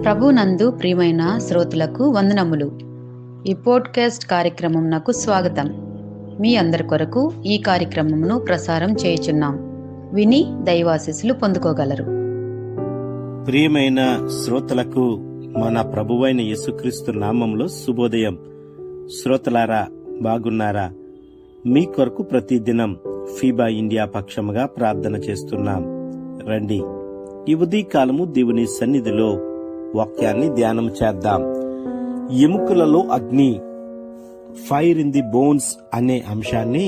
ప్రభునందు ప్రియమైన శ్రోతలకు వందనములు. ఈ పోడ్కాస్ట్ కార్యక్రమం నాకు స్వాగతం. మీ అందరి కొరకు ఈ కార్యక్రమమును ప్రసారం చేయుచున్నాం. విని దైవాశీస్సులు పొందుకోగలరు. ప్రియమైన శ్రోతలకు మన ప్రభువైన యేసుక్రీస్తు నామంలో శుభోదయం. శ్రోతలారా, బాగున్నారా? మీ కొరకు ప్రతిదినం ఫీబా ఇండియా పక్షముగా ప్రార్థన చేస్తున్నాం. రండి, ఈ ఉదయకాలము దేవుని సన్నిధిలో వాక్యాన్ని ధ్యానం చేద్దాం. ఎముకలలో అగ్ని, ఫైర్ ఇన్ ది బోన్స్ అనే అంశాన్ని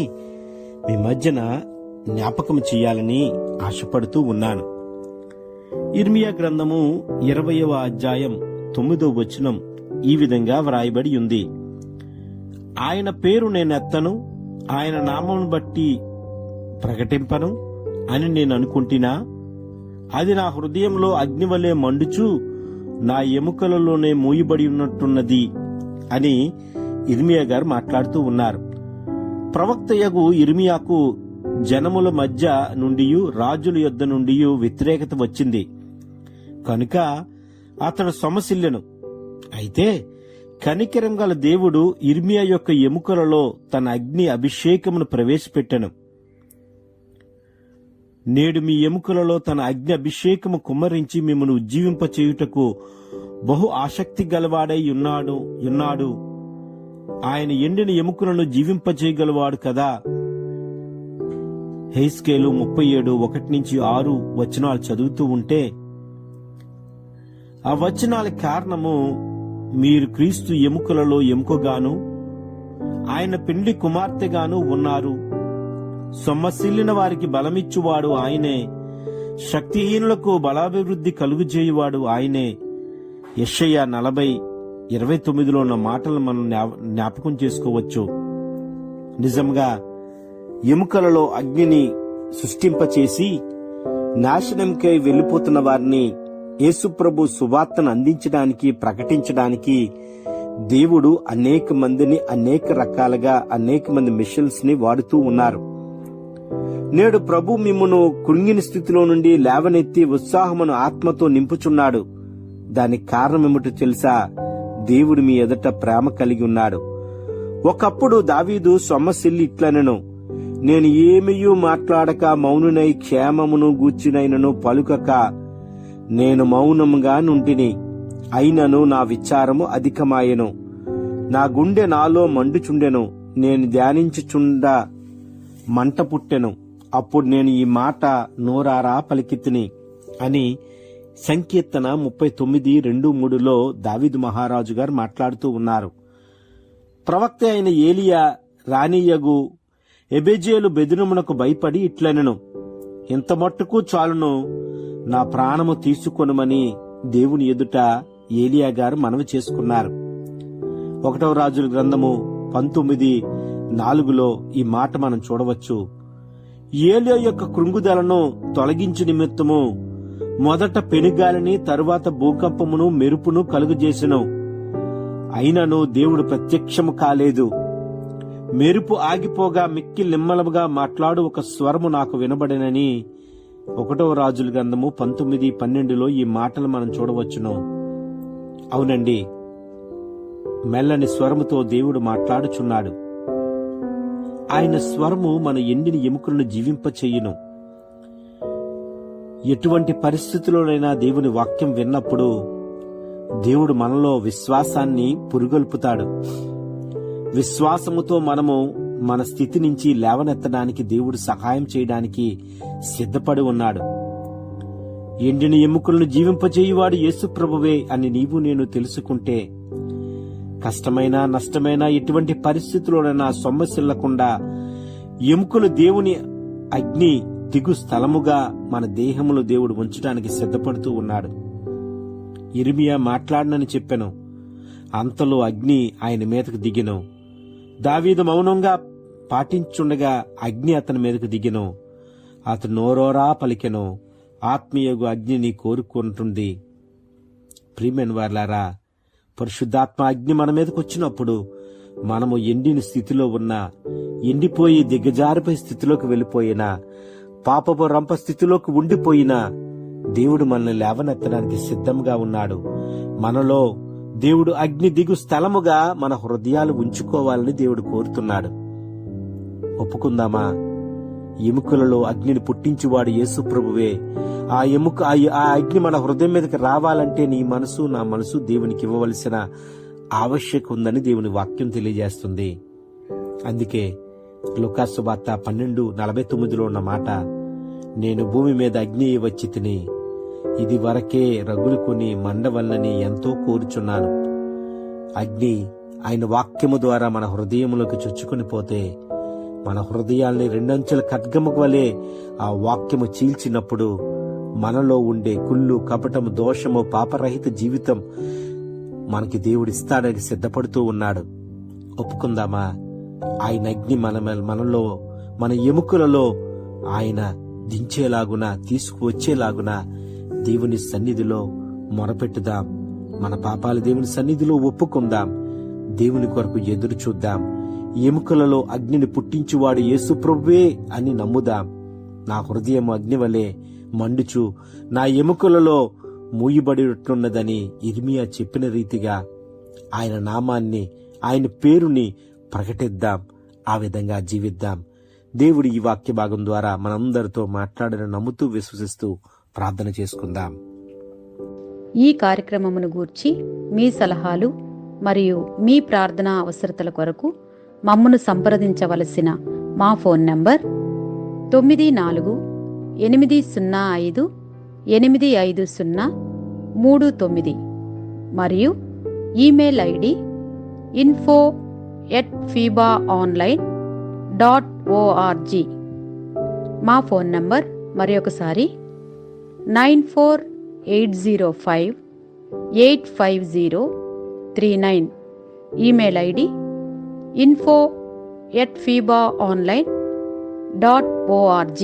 మీ మధ్యన జ్ఞాపకం చేయాలని ఆశపడుతూ ఉన్నాను. ఇర్మియా గ్రంథము 20వ అధ్యాయం 9వ వచనం ఈ విధంగా వ్రాయబడి ఉంది. ఆయన పేరు నేనెత్తను, ఆయన నామమును బట్టి ప్రకటింపను అని నేను అనుకుంటున్నా. అది నా హృదయంలో అగ్నివలే మండుచు నా ఎముకలలోనే మూయబడి ఉన్నట్టున్నది అని ఇర్మియా గారు మాట్లాడుతూ ఉన్నారు. ప్రవక్తయగు ఇర్మియాకు జనముల మధ్య నుండి, రాజుల యొద్ద నుండి వ్యతిరేకత వచ్చింది కనుక అతడు సొమ్మసిల్లెను. అయితే కనికరం గల దేవుడు ఇర్మియా యొక్క ఎముకలలో తన అగ్ని అభిషేకమును ప్రవేశపెట్టెను. నేడు మీ ఎముకలలో తన అగ్ని అభిషేకము కుమ్మరించి మిమ్మల్ని ఉజ్జీవింపచేయుటకు బహు ఆసక్తి గలవాడై ఉన్నాడు. ఆయన ఎండిన ఎముకలను జీవింపచేయగలవాడు కదా. హెస్కేలు 37:1-6 వచనాలు చదువుతూ ఉంటే, ఆ వచనాల కారణము మీరు క్రీస్తు ఎముకలలో ఎముకగాను ఆయన పెండ్లి కుమార్తెగాను ఉన్నారు. సొమ్మసిల్లిన వారికి బలమిచ్చువాడు ఆయనే, శక్తిహీనులకు బలాభివృద్ధి కలుగుచేయువాడు ఆయనే. యెషయా 40:29లో ఉన్న మాటలు మనం జ్ఞాపకం చేసుకోవచ్చు. నిజంగా ఎముకలలో అగ్నిని సృష్టింపచేసి నాశనంకై వెళ్లిపోతున్న వారిని యేసుప్రభు సువార్తను అందించడానికి, ప్రకటించడానికి దేవుడు అనేక మందిని అనేక రకాలుగా అనేక మంది మిషన్స్ ని వాడుతూ ఉన్నారు. నేడు ప్రభు మిమ్మును కృంగిన స్థితిలో నుండి లేవనెత్తి ఉత్సాహమును ఆత్మతో నింపుచున్నాడు. దానికి కారణమేమిటో తెలుసా? దేవుడు మీ ఎదుట ప్రేమ కలిగి ఉన్నాడు. ఒకప్పుడు దావీదు సొమ్మసిల్లి ఇట్లనెను, నేను ఏమియూ మాట్లాడక మౌనునై క్షేమమును గూర్చినైనను పలుకక నేను మౌనముగా నుంటిని. అయినను నా విచారము అధికమాయెను, నా గుండె నాలో మండుచుండెను. నేను ధ్యానించుచుండ మంట పుట్టెను. అప్పుడు నేను ఈ మాట నోరారా పలికితిని అని సంకీర్తన 39:2-3లో దావీదు మహారాజు గారు మాట్లాడుతూ ఉన్నారు. ప్రవక్త అయిన ఏలియా రాణియగు ఎబెజేలు బెదిరమునకు భయపడి ఇట్లనెను, ఇంత మట్టుకు చాలును, నా ప్రాణము తీసుకొనుమని దేవుని ఎదుట ఏలియా గారు మనవి చేసుకున్నారు. 1వ రాజుల గ్రంథము 19:4లో ఈ మాట మనం చూడవచ్చు. ఏలియా యొక్క కృంగుదలను తొలగించు నిమిత్తము మొదట పెనుగాలిని, తరువాత భూకంపమును, మెరుపును కలుగజేసెను. అయినను దేవుడు ప్రత్యక్షము కాలేదు. మెరుపు ఆగిపోగా మిక్కి నిమ్మలముగా మాట్లాడు ఒక స్వరము నాకు వినబడినని 1వ రాజుల గ్రంథము 19:12లో ఈ మాటలు మనం చూడవచ్చును. అవునండి, మెల్లని స్వరముతో దేవుడు మాట్లాడుచున్నాడు. ఆయన స్వరము మన ఎండిన ఎముకలను జీవింపచేయును. ఎటువంటి పరిస్థితుల్లోనైనా దేవుని వాక్యం విన్నప్పుడు దేవుడు మనలో విశ్వాసాన్ని పురుగొల్పుతాడు. విశ్వాసముతో మనము మన స్థితి నుంచి లేవనెత్తడానికి దేవుడు సహాయం చేయడానికి సిద్ధపడి ఉన్నాడు. ఎండిన ఎముకలను జీవింపచేయువాడు యేసు ప్రభువే అని నీవు నేను తెలుసుకుంటే, కష్టమైన నష్టమైన ఎటువంటి పరిస్థితుల్లోనైనా సొమ్మసిల్లకుండా ఎముకలు దేవుని అగ్ని దిగు స్థలముగా మన దేహములో దేవుడు ఉంచడానికి సిద్ధపడుతూ ఉన్నాడు. ఇర్మియా మాట్లాడనని చెప్పెను, అంతలో అగ్ని ఆయన మీదకు దిగెను. దావీదు మౌనంగా పాటించుండగా అగ్ని అతని మీదకు దిగెను. అతను నోరోరా పలికెను, ఆత్మీయగు అగ్నిని కోరుకుంటుంది. ప్రియమైన వారలారా, పరిశుద్ధాత్మ అగ్ని మన మీదకు వచ్చినప్పుడు మనము ఎండిన స్థితిలో ఉన్నా, ఎండిపోయి దిగజారిపోయే స్థితిలోకి వెళ్ళిపోయినా, పాపపు రంప స్థితిలోకి ఉండిపోయినా దేవుడు మనల్ని లేవనెత్తడానికి సిద్ధంగా ఉన్నాడు. మనలో దేవుడు అగ్ని దిగు స్థలముగా మన హృదయాలు ఉంచుకోవాలని దేవుడు కోరుతున్నాడు. ఒప్పుకుందామా? ఎముకలలో అగ్నిని పుట్టించువాడు యేసు ప్రభువే. ఆ అగ్ని మన హృదయం మీదకి రావాలంటే నీ మనసు, నా మనసు దేవునికి ఇవ్వవలసిన ఆవశ్యకత ఉందని దేవుని వాక్యం తెలియజేస్తుంది. అందుకే లూకాసు వార్త 12:49 ఉన్న మాట, నేను భూమి మీద అగ్ని వచ్చి తిని ఇది వరకే రగులుకొని మండవల్లని ఎంతో కోరుచున్నాను. అగ్ని ఆయన వాక్యము ద్వారా మన హృదయములకు చొచ్చుకొని పోతే మన హృదయాల్ని రెండంచుల ఖడ్గము వలె ఆ వాక్యము చీల్చినప్పుడు మనలో ఉండే కుళ్ళు, కపటము, దోషము, పాపరహిత జీవితం మనకి దేవుడిస్తాడని సిద్ధపడుతూ ఉన్నాడు. ఒప్పుకుందామా? ఆయన అగ్ని మనలో, మన ఎముకలలో ఆయన దించేలాగున, తీసుకువచ్చేలాగున దేవుని సన్నిధిలో మొరపెట్టుదాం. మన పాపాలు దేవుని సన్నిధిలో ఒప్పుకుందాం. దేవుని కొరకు ఎదురు చూద్దాం. ఎముకలలో అగ్నిని పుట్టించువాడు యేసు ప్రభువే అని నమ్ముదాం. నా హృదయం అగ్ని వలె మండుచు నా ఎముకలలో మూయబడినట్లున్నదని ఇర్మియా చెప్పిన రీతిగా ఆయన నామాన్ని, ఆయన పేరుని ప్రకటిద్దాం. ఆ విధంగా జీవిద్దాం. దేవుడు ఈ వాక్య భాగం ద్వారా మనందరితో మాట్లాడని నమ్ముతూ, విశ్వసిస్తూ ప్రార్థన చేసుకుందాం. ఈ కార్యక్రమమును గూర్చి మీ సలహాలు మరియు మీ ప్రార్థనా అవసరతల కొరకు మమ్మను సంప్రదించవలసిన మా ఫోన్ నంబర్ 948585085039 మరియు ఈమెయిల్ ఐడి info@fibaonline.org. మా ఫోన్ నంబర్ మరొకసారి 9480585039. Email ID info@fibaonline.org.